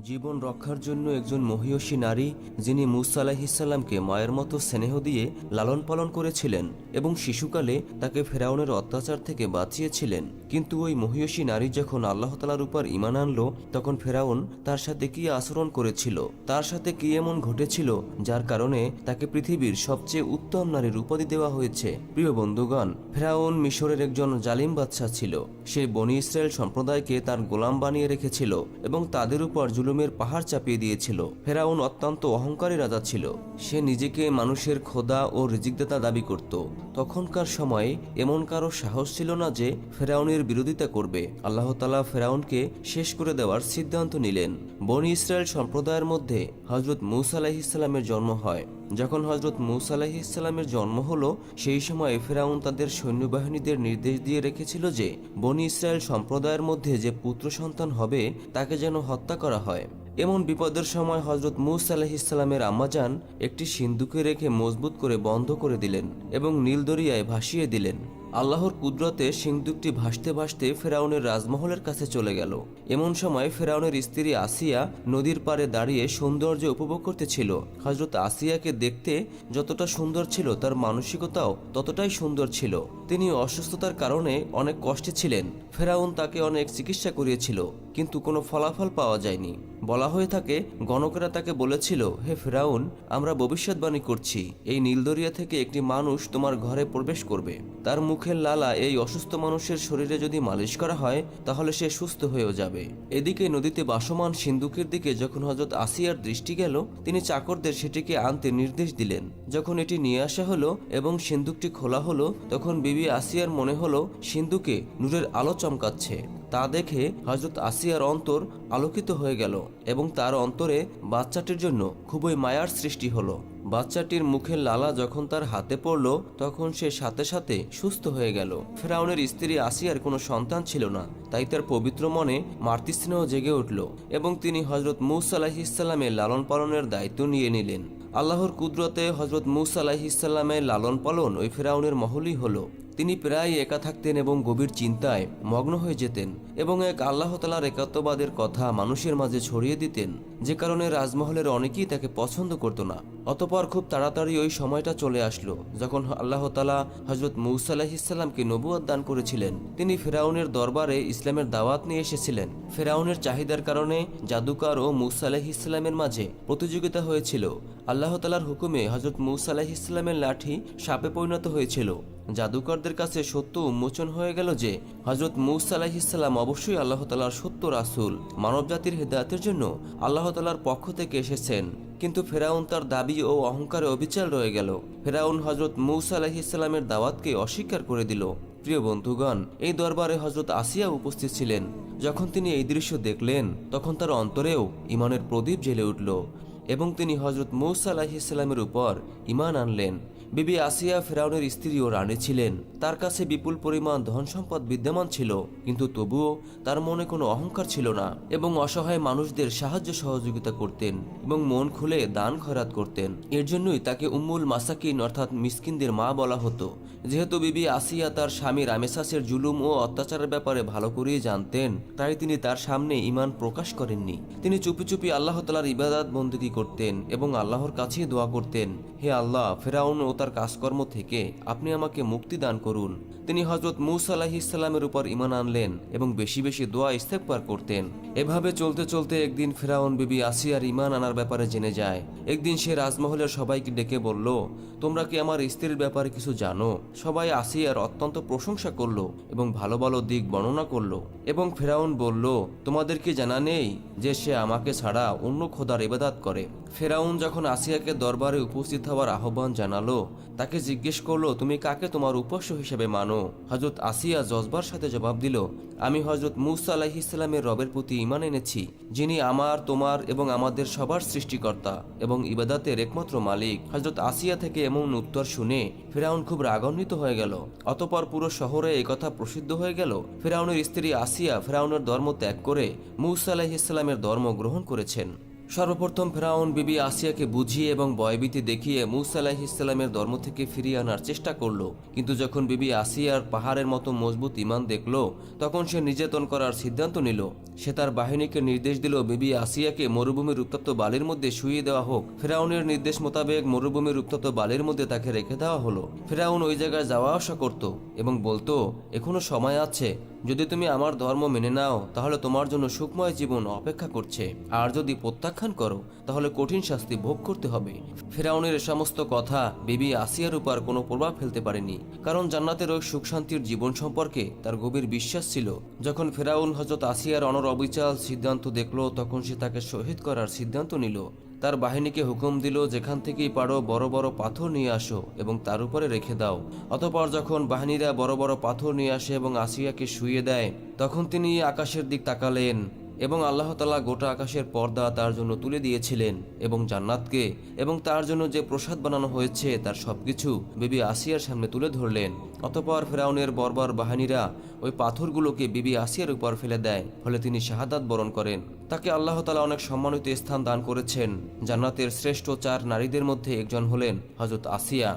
জীবন রক্ষার জন্য একজন মহিয়সী নারী, যিনি মূসা আলাইহিসসালামকে মায়ের মতো স্নেহ দিয়ে লালন পালন করেছিলেন এবং শিশুকালে তাকে ফেরাউনের অত্যাচার থেকে বাঁচিয়েছিলেন। কিন্তু ওই মহিয়সী নারী যখন আল্লাহ তাআলার উপর ঈমান আনলো, তখন ফেরাউন তার সাথে কি আচরণ করেছিল, তার সাথে কি এমন ঘটেছিল যার কারণে তাকে পৃথিবীর সবচেয়ে উত্তম নারীর উপাধি দেওয়া হয়েছে। প্রিয় বন্ধুগণ, ফেরাউন মিশরের একজন জালিম বাদশা ছিল। সে বনি ইসরায়েল সম্প্রদায়কে তার গোলাম বানিয়ে রেখেছিল এবং তাদের উপর জুলুমের পাহাড় চাপিয়ে দিয়েছিল। ফেরাউন অত্যন্ত অহংকারী রাজা ছিল। সে নিজেকে মানুষের খোদা ও রিজিকদাতা দাবি করত। তখনকার সময়ে এমন কারো সাহস ছিল না যে ফেরাউনের বিরোধিতা করবে। আল্লাহ তাআলা ফেরাউনকে শেষ করে দেওয়ার সিদ্ধান্ত নিলেন। বনি ইসরায়েল সম্প্রদায়ের মধ্যে হযরত মূসা আলাইহিসসালামের জন্ম হয়। যখন হযরত মূসা আলাইহিসসালামের জন্ম হলো, সেই সময় ফেরাউন তাদের সৈন্যবাহিনীদের নির্দেশ দিয়ে রেখেছিল যে বনি ইসরায়েল সম্প্রদায়ের মধ্যে যে পুত্র সন্তান হবে তাকে যেন হত্যা করা হয়। এমন বিপদের সময় হযরত মূসা আলাইহিসসালামের আম্মাজান একটি সিন্দুকে রেখে মজবুত করে বন্ধ করে দিলেন এবং নীল দরিয়ায় ভাসিয়ে দিলেন। আল্লাহর কুদরতে সিন্দুকটি ভাসতে ভাসতে ফেরাউনের রাজমহলের কাছে চলে গেল। এমন সময় ফেরাউনের স্ত্রী আসিয়া নদীর পাড়ে দাঁড়িয়ে সৌন্দর্য উপভোগ করতেছিল। হযরত আসিয়াকে দেখতে যতটা সুন্দর ছিল, তার মানসিকতাও ততটাই সুন্দর ছিল। তিনি অসুস্থতার কারণে অনেক কষ্টে ছিলেন। ফেরাউন তাকে অনেক চিকিৎসা করিয়েছিল, কিন্তু কোনো ফলাফল পাওয়া যায়নি। বলা হয়ে থাকে, গণকেরা তাকে বলেছিল, হে ফেরাউন, আমরা ভবিষ্যৎবাণী করছি, এই নীলদরিয়া থেকে একটি মানুষ তোমার ঘরে প্রবেশ করবে। তার মুখের লালা এই অসুস্থ মানুষের শরীরে যদি মালিশ করা হয় তাহলে সে সুস্থ হয়েও যাবে। এদিকে নদীতে ভাসমান সিন্দুকের দিকে যখন হযরত আসিয়ার দৃষ্টি গেল, তিনি চাকরদের সেটিকে আনতে নির্দেশ দিলেন। যখন এটি নিয়ে আসা হলো এবং সিন্দুকটি খোলা হলো, তখন বিবি আসিয়ার মনে হলো সিন্দুকে নূরের আলো চমকাচ্ছে। তা দেখে হযরত আসিয়ার অন্তর আলোকিত হয়ে গেল এবং তার অন্তরে বাচ্চাটির জন্য খুবই মায়ার সৃষ্টি হলো। বাচ্চাটির মুখের লালা যখন তার হাতে পড়ল, তখন সে সাথে সাথে সুস্থ হয়ে গেল। ফেরাউনের স্ত্রী আসিয়ার কোনো সন্তান ছিল না, তাই তার পবিত্র মনে মাতৃস্নেহ জেগে উঠল এবং তিনি হযরত মূসা আলাইহিসসালামের লালন পালনের দায়িত্ব নিয়ে নিলেন। আল্লাহর কুদরতে হযরত মূসা আলাইহিসসালামের লালন পালন ওই ফেরাউনের মহলই হলো। তিনি প্রায় একা থাকতেন এবং গভীর চিন্তায় মগ্ন হয়ে যেতেন এবং এক আল্লাহ তাআলার একাত্মবাদের কথা মানুষের মাঝে ছড়িয়ে দিতেন, যে কারণে রাজমহলের অনেকেই তাকে পছন্দ করত না। অতঃপর খুব তাড়াতাড়ি ওই সময়টা চলে আসলো যখন আল্লাহ তাআলা হযরত মূসা আলাইহিসসালামকে নবুয়ত দান করেছিলেন। তিনি ফেরাউনের দরবারে ইসলামের দাওয়াত নিয়ে এসেছিলেন। ফেরাউনের চাহিদার কারণে জাদুকর ও মূসা আলাইহিসসালামের মাঝে প্রতিযোগিতা হয়েছিল। আল্লাহ তাআলার হুকুমে হযরত মূসা আলাইহিসসালামের লাঠি সাপে পরিণত হয়েছিল। জাদুকরদের কাছে সত্য উন্মোচন হয়ে গেল যে হযরত মূসা আলাইহিসসালাম অবশ্যই আল্লাহ তাআলার সত্য রাসূল, মানবজাতির হেদায়েতের জন্য আল্লাহ তাআলার পক্ষ থেকে এসেছেন। কিন্তু ফেরাউন তার দাবি ও অহংকারে অবিচল রয়ে গেল। ফেরাউন হযরত মূসা আলাইহিসসালামের দাওয়াতকে অস্বীকার করে দিল। প্রিয় বন্ধুগণ, এই দরবারে হযরত আসিয়া উপস্থিত ছিলেন। যখন তিনি এই দৃশ্য দেখলেন, তখন তার অন্তরেও ঈমানের প্রদীপ জ্বলে উঠল এবং তিনি হযরত মূসা আলাইহিসসালামের উপর ঈমান আনলেন। বিবি আসিয়া ফেরাউনের স্ত্রী ও রানী ছিলেন। তার কাছে বিপুল পরিমাণ ধন সম্পদ বিদ্যমান ছিল, কিন্তু তবুও তার মনে কোনো অহংকার ছিল না এবং অসহায় মানুষদের সাহায্য সহযোগিতা করতেন এবং মন খুলে দান খয়রাত করতেন। এর জন্যই তাকে উম্মুল মাসাকিন অর্থাৎ মিসকিনদের মা বলা হতো। যেহেতু বিবি আসিয়া তার স্বামী রামেসাসের জুলুম ও অত্যাচারের ব্যাপারে ভালো করেই জানতেন, তাই তিনি তার সামনে ঈমান প্রকাশ করেননি। তিনি চুপি চুপি আল্লাহ তাআলার ইবাদত বন্দেগী করতেন এবং আল্লাহর কাছে দোয়া করতেন, হে আল্লাহ, ফেরাউন ও তার কাজকর্ম থেকে আপনি আমাকে মুক্তি দান করুন। তিনি হযরত মূসা আলাইহিসসালামের উপর ঈমান আনলেন এবং বেশি বেশি দোয়া ইস্তেগফার করতেন। এভাবে চলতে চলতে একদিন ফেরাউন বিবি আসিয়ার ঈমান আনার ব্যাপারে জেনে যায়। একদিন সে রাজমহলের সবাইকে ডেকে বলল, তোমরা কি আমার স্ত্রীর ব্যাপারে কিছু জানো? সবাই আসিয়ার অত্যন্ত প্রশংসা করলো এবং ভালো ভালো দিক বর্ণনা করলো এবং ফেরাউন বলল, তোমাদের কি জানা নেই যে সে আমাকে ছাড়া অন্য খোদার ইবাদত করে? ফেরাউন যখন আসিয়াকে দরবারে উপস্থিত হওয়ার আহ্বান জানালো, তাকে জিজ্ঞেস করলো, তুমি কাকে তোমার উপাস্য হিসেবে মানো? হযরত আসিয়া জজবার সাথে জবাব দিল, আমি হযরত মূসা আলাইহিসসালামের রবের প্রতি ঈমান এনেছি, যিনি আমার, তোমার এবং আমাদের সবার সৃষ্টিকর্তা এবং ইবাদতের একমাত্র মালিক। হযরত আসিয়া থেকে এমন উত্তর শুনে ফেরাউন খুব রাগান্বিত হয়ে গেল। অতঃপর পুরো শহরে এই কথা প্রসিদ্ধ হয়ে গেল, ফেরাউনের স্ত্রী আসিয়া ফেরাউনের ধর্ম ত্যাগ করে মূসা আলাইহিসসালামের ধর্ম গ্রহণ করেছেন। সর্বপ্রথম ফেরাউন বিবি আসিয়াকে বুঝিয়ে এবং ভয়ভীতি দেখিয়ে মূসা আলাইহিসসালামের ধর্ম থেকে ফিরিয়ে আনার চেষ্টা করলো, কিন্তু যখন বিবি আসিয়ার পাহাড়ের মতো মজবুত ঈমান দেখলো, তখন সে নির্যাতন করার সিদ্ধান্ত নিল। সে তার বাহিনীকে নির্দেশ দিল বিবি আসিয়াকে মরুভূমির উত্তপ্ত বালির মধ্যে শুইয়ে দেওয়া হোক। ফেরাউনের নির্দেশ মোতাবেক মরুভূমির উত্তপ্ত বালির মধ্যে তাকে রেখে দেওয়া হলো। ফেরাউন ওই জায়গায় যাওয়া আসা করত এবং বলতো, এখনো সময় আছে, যদি তুমি আমার ধর্ম মেনে নাও তাহলে তোমার জন্য সুখময় জীবন অপেক্ষা করছে, আর যদি প্রত্যাখ্যান করো তাহলে কঠিন শাস্তি ভোগ করতে হবে। ফেরাউনের এ সমস্ত কথা বিবি আসিয়ার উপর কোনো প্রভাব ফেলতে পারেনি, কারণ জান্নাতের ওই সুখ শান্তির জীবন সম্পর্কে তার গভীর বিশ্বাস ছিল। যখন ফেরাউন হযরত আসিয়ার অবিচার সিদ্ধান্ত দেখলো, তখন সে তাকে শহীদ করার সিদ্ধান্ত নিল। তার বাহিনীকে হুকুম দিল, যেখান থেকেই পারো বড় বড় পাথর নিয়ে আসো এবং তার উপরে রেখে দাও। অতঃপর যখন বাহিনীরা বড় বড় পাথর নিয়ে আসে এবং আসিয়াকে শুইয়ে দেয়, তখন তিনি আকাশের দিক তাকালেন এবং আল্লাহ তাআলা গোটা আকাশের পর্দা তার জন্য তুলে দিয়েছিলেন এবং জান্নাতকে এবং তার জন্য যে প্রসাদ বানানো হয়েছে তার সবকিছু বিবি আসিয়ার সামনে তুলে ধরলেন। অতঃপর ফেরাউনের বর্বর বাহিনীরা ওই পাথরগুলোকে বিবি আসিয়ার উপর ফেলে দেয়, ফলে তিনি শাহাদাত বরণ করেন। তাকে আল্লাহ তাআলা অনেক সম্মানিত স্থান দান করেছেন। জান্নাতের শ্রেষ্ঠ 4 নারীদের মধ্যে একজন হলেন হযরত আসিয়া।